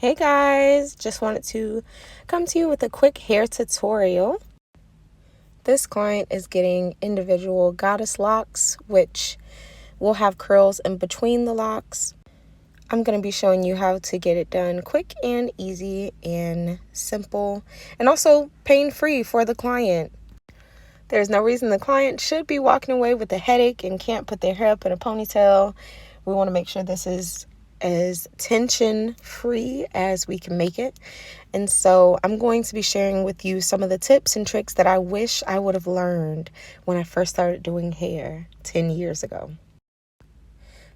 Hey guys, just wanted to come to you with a quick hair tutorial. This client is getting individual goddess locks, which will have curls in between the locks. I'm going to be showing you how to get it done quick and easy and simple, and also pain-free for the client. There's no reason the client should be walking away with a headache and can't put their hair up in a ponytail. We want to make sure this is as tension-free as we can make it. And so I'm going to be sharing with you some of the tips and tricks that I wish I would have learned when I first started doing hair 10 years ago.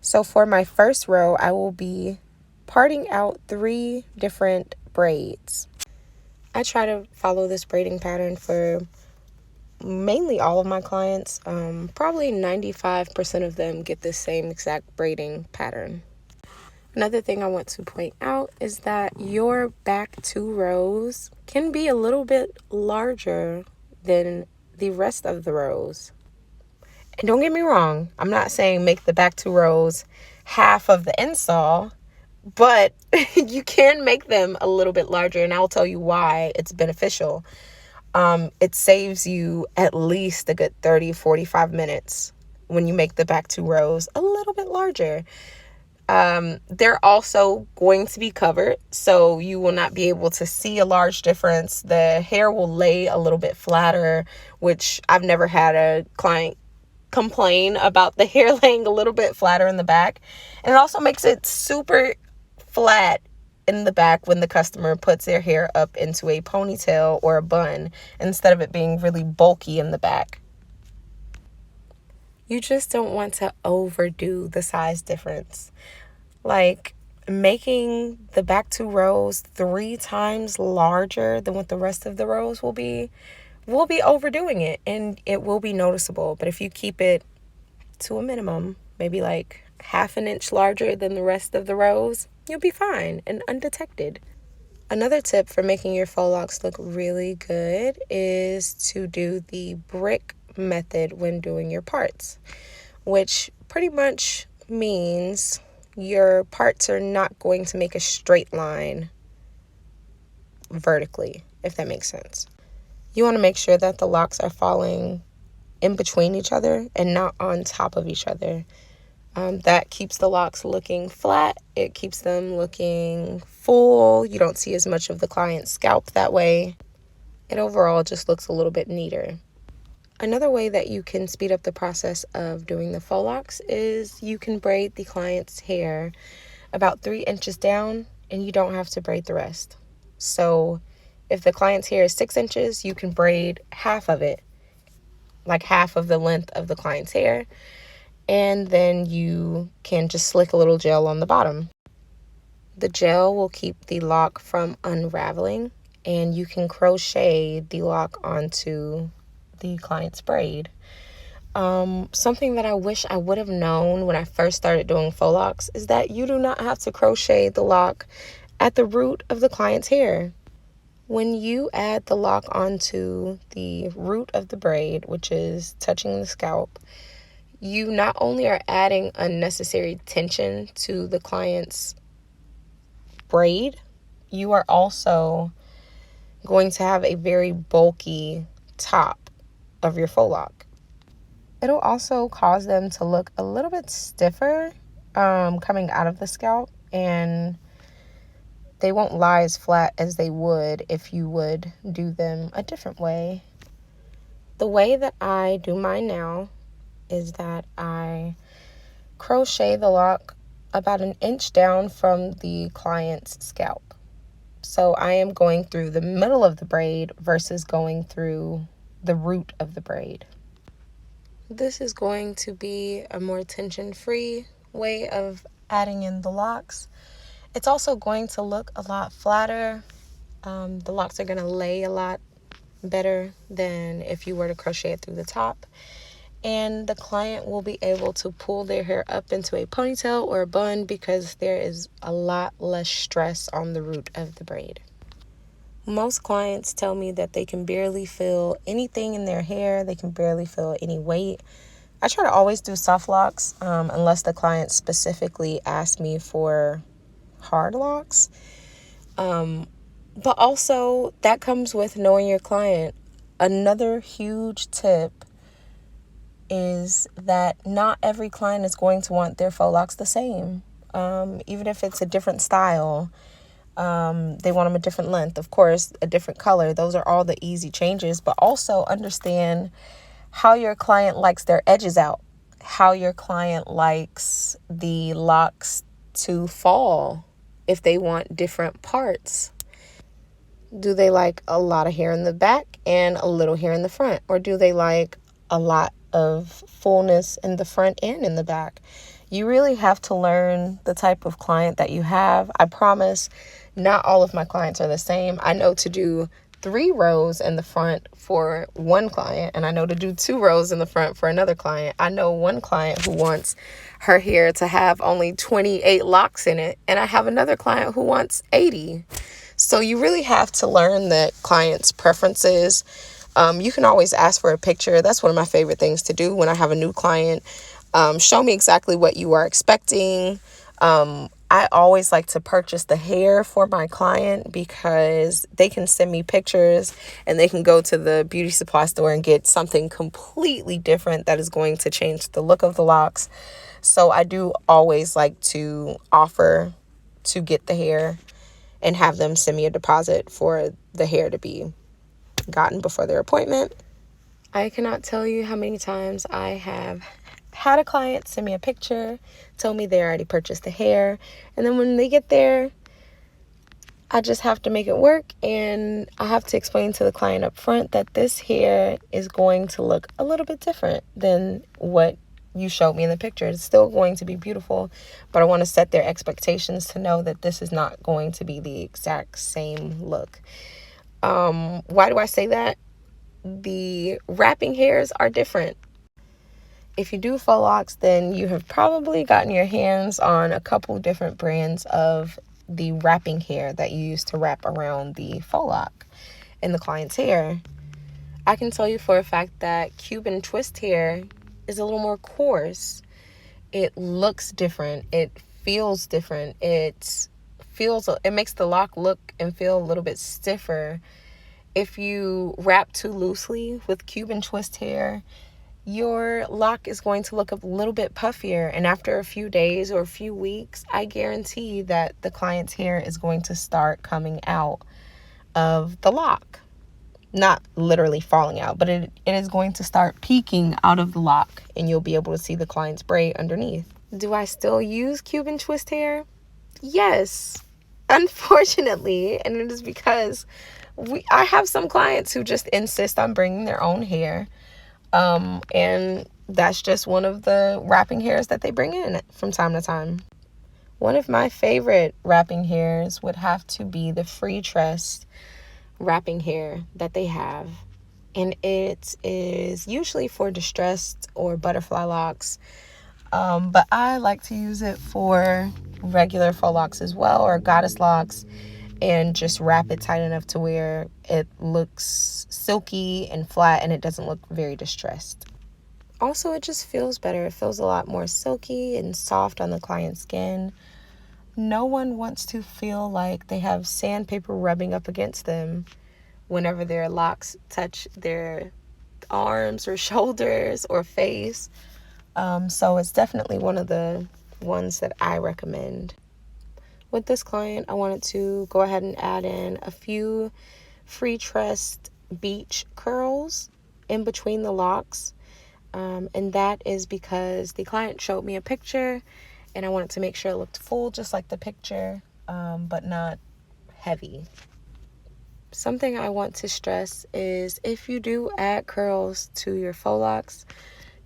So for my first row, I will be parting out 3 different braids. I try to follow this braiding pattern for mainly all of my clients. Probably 95% of them get the same exact braiding pattern. Another thing I want to point out is that your back 2 rows can be a little bit larger than the rest of the rows. And don't get me wrong, I'm not saying make the back 2 rows half of the install, but you can make them a little bit larger, and I'll tell you why it's beneficial. It saves you at least a good 30-45 minutes when you make the back 2 rows a little bit larger. They're also going to be covered, so you will not be able to see a large difference. The hair will lay a little bit flatter, which I've never had a client complain about the hair laying a little bit flatter in the back. And it also makes it super flat in the back when the customer puts their hair up into a ponytail or a bun, instead of it being really bulky in the back. You just don't want to overdo the size difference. Like, making the back 2 rows 3 times larger than what the rest of the rows will be overdoing it, and it will be noticeable. But if you keep it to a minimum, maybe like half an inch larger than the rest of the rows, you'll be fine and undetected. Another tip for making your faux locks look really good is to do the brick method when doing your parts, which pretty much means your parts are not going to make a straight line vertically, if that makes sense. You want to make sure that the locks are falling in between each other and not on top of each other. That keeps the locks looking flat. It keeps them looking full. You don't see as much of the client's scalp that way. It overall just looks a little bit neater. Another way that you can speed up the process of doing the faux locks is you can braid the client's hair about 3 inches down, and you don't have to braid the rest. So if the client's hair is 6 inches, you can braid half of it, like half of the length of the client's hair, and then you can just slick a little gel on the bottom. The gel will keep the lock from unraveling, and you can crochet the lock onto the client's braid. Something that I wish I would have known when I first started doing faux locks is that you do not have to crochet the lock at the root of the client's hair. When you add the lock onto the root of the braid, which is touching the scalp, you not only are adding unnecessary tension to the client's braid, you are also going to have a very bulky top of your faux lock. It'll also cause them to look a little bit stiffer coming out of the scalp, and they won't lie as flat as they would if you would do them a different way. The way that I do mine now is that I crochet the lock about 1 inch down from the client's scalp. So I am going through the middle of the braid versus going through the root of the braid. This is going to be a more tension-free way of adding in the locks. It's also going to look a lot flatter. The locks are going to lay a lot better than if you were to crochet it through the top. And the client will be able to pull their hair up into a ponytail or a bun because there is a lot less stress on the root of the braid. Most clients tell me that they can barely feel anything in their hair. They can barely feel any weight. I try to always do soft locks unless the client specifically asks me for hard locks. But also, that comes with knowing your client. Another huge tip is that not every client is going to want their faux locks the same. Even if it's a different style, they want them a different length, of course, a different color. Those are all the easy changes. But also understand how your client likes their edges out, how your client likes the locks to fall, if they want different parts. Do they like a lot of hair in the back and a little hair in the front? Or do they like a lot of fullness in the front and in the back? You really have to learn the type of client that you have. I promise not all of my clients are the same. I know to do 3 rows in the front for one client, and I know to do 2 rows in the front for another client. I know one client who wants her hair to have only 28 locks in it, and I have another client who wants 80. So you really have to learn the client's preferences. You can always ask for a picture. That's one of my favorite things to do when I have a new client. Show me exactly what you are expecting. I always like to purchase the hair for my client because they can send me pictures and they can go to the beauty supply store and get something completely different that is going to change the look of the locks. So I do always like to offer to get the hair and have them send me a deposit for the hair to be gotten before their appointment. I cannot tell you how many times I have had a client send me a picture, tell me they already purchased the hair, and then when they get there, I just have to make it work, and I have to explain to the client up front that this hair is going to look a little bit different than what you showed me in the picture. It's still going to be beautiful, but I want to set their expectations to know that this is not going to be the exact same look. Why do I say that? The wrapping hairs are different. If you do faux locks, then you have probably gotten your hands on a couple different brands of the wrapping hair that you use to wrap around the faux lock in the client's hair. I can tell you for a fact that Cuban twist hair is a little more coarse. It looks different. It feels different. It makes the lock look and feel a little bit stiffer. If you wrap too loosely with Cuban twist hair, your lock is going to look a little bit puffier, and after a few days or a few weeks, I guarantee that the client's hair is going to start coming out of the lock. Not literally falling out, but it is going to start peeking out of the lock, and you'll be able to see the client's braid underneath. Do I still use Cuban twist hair? Yes, unfortunately, and it is because I have some clients who just insist on bringing their own hair. And that's just one of the wrapping hairs that they bring in from time to time. One of my favorite wrapping hairs would have to be the free tress wrapping hair that they have. And it is usually for distressed or butterfly locks. But I like to use it for regular faux locks as well, or goddess locks, and just wrap it tight enough to where it looks silky and flat and it doesn't look very distressed. Also, it just feels better. It feels a lot more silky and soft on the client's skin. No one wants to feel like they have sandpaper rubbing up against them whenever their locks touch their arms or shoulders or face. So it's definitely one of the ones that I recommend. With this client, I wanted to go ahead and add in a few free tressed beach curls in between the locks. And that is because the client showed me a picture and I wanted to make sure it looked full just like the picture, but not heavy. Something I want to stress is if you do add curls to your faux locks,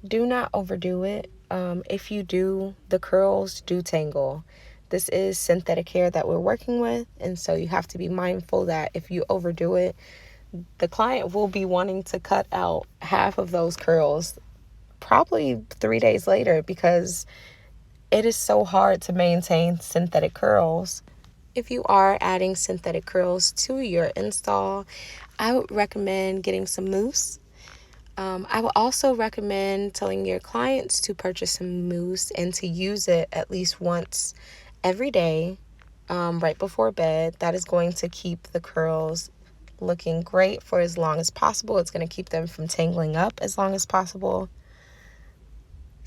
do not overdo it. If you do, the curls do tangle. This is synthetic hair that we're working with, and so you have to be mindful that if you overdo it, the client will be wanting to cut out half of those curls probably 3 days later because it is so hard to maintain synthetic curls. If you are adding synthetic curls to your install, I would recommend getting some mousse. I would also recommend telling your clients to purchase some mousse and to use it at least once every day right before bed. That is going to keep the curls looking great for as long as possible. It's going to keep them from tangling up as long as possible.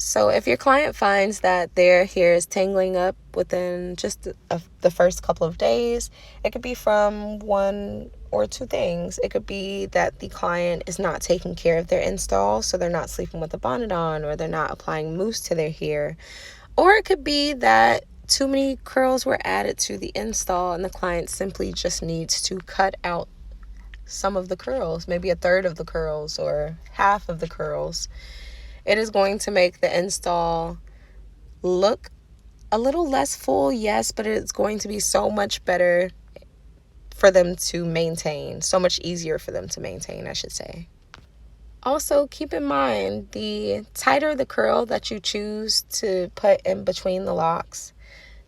So if your client finds that their hair is tangling up within just the first couple of days, it could be from one or two things. It could be that the client is not taking care of their install, so they're not sleeping with a bonnet on, or they're not applying mousse to their hair. Or it could be that too many curls were added to the install and the client simply just needs to cut out some of the curls, maybe a third of the curls or half of the curls. It is going to make the install look a little less full, yes, but it's going to be so much better for them to maintain, so much easier for them to maintain, I should say. Also, keep in mind, the tighter the curl that you choose to put in between the locks,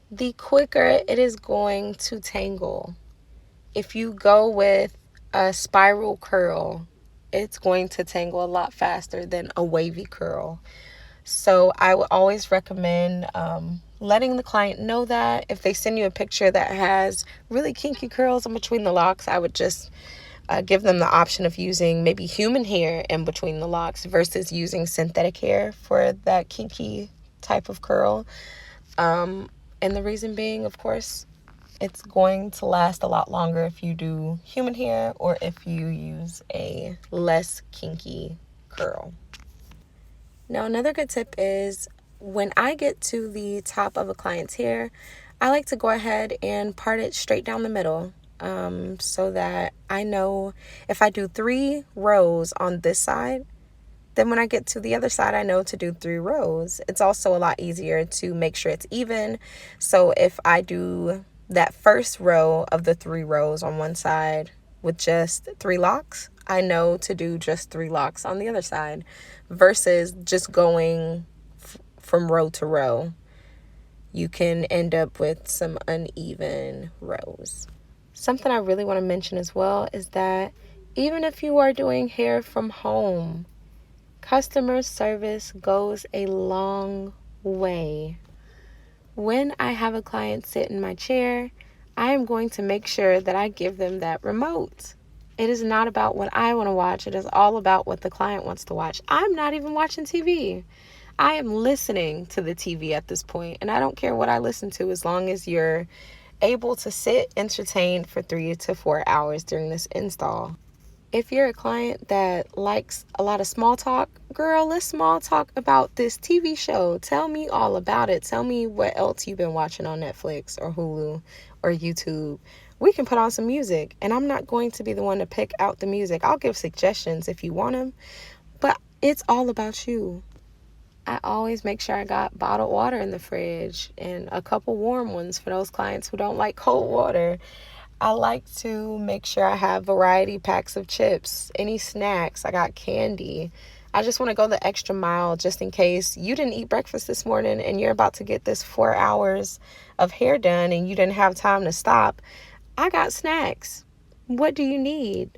the quicker it is going to tangle. If you go with a spiral curl, it's going to tangle a lot faster than a wavy curl. So I would always recommend letting the client know that. If they send you a picture that has really kinky curls in between the locks, I would just give them the option of using maybe human hair in between the locks versus using synthetic hair for that kinky type of curl. And the reason being, of course, it's going to last a lot longer if you do human hair or if you use a less kinky curl. Now, another good tip is when I get to the top of a client's hair, I like to go ahead and part it straight down the middle, so that I know if I do 3 rows on this side, then when I get to the other side, I know to do 3 rows. It's also a lot easier to make sure it's even. So if I do that first row of the 3 rows on one side with just 3 locks, I know to do just 3 locks on the other side versus just going from row to row. You can end up with some uneven rows. Something I really want to mention as well is that even if you are doing hair from home, customer service goes a long way. When I have a client sit in my chair, I am going to make sure that I give them that remote. It is not about what I want to watch. It is all about what the client wants to watch. I'm not even watching TV. I am listening to the TV at this point, and I don't care what I listen to as long as you're able to sit entertained for 3 to 4 hours during this install. If you're a client that likes a lot of small talk, girl, let's small talk about this TV show. Tell me all about it. Tell me what else you've been watching on Netflix or Hulu or YouTube. We can put on some music, and I'm not going to be the one to pick out the music. I'll give suggestions if you want them, but it's all about you. I always make sure I got bottled water in the fridge and a couple warm ones for those clients who don't like cold water. I like to make sure I have variety packs of chips, any snacks. I got candy. I just want to go the extra mile just in case you didn't eat breakfast this morning and you're about to get this 4 hours of hair done and you didn't have time to stop. I got snacks. What do you need?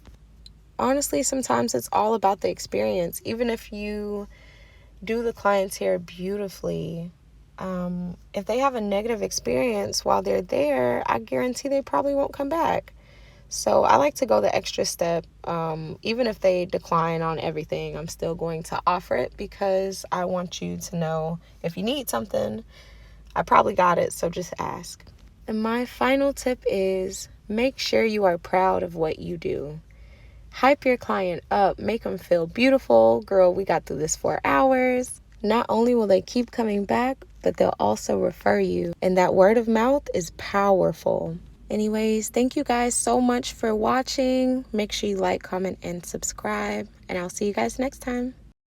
Honestly, sometimes it's all about the experience. Even if you do the client's hair beautifully, if they have a negative experience while they're there, I guarantee they probably won't come back. So I like to go the extra step. Even if they decline on everything, I'm still going to offer it because I want you to know if you need something, I probably got it, so just ask. And my final tip is make sure you are proud of what you do. Hype your client up, make them feel beautiful. Girl, we got through this 4 hours. Not only will they keep coming back, but they'll also refer you. And that word of mouth is powerful. Anyways, thank you guys so much for watching. Make sure you like, comment, and subscribe. And I'll see you guys next time.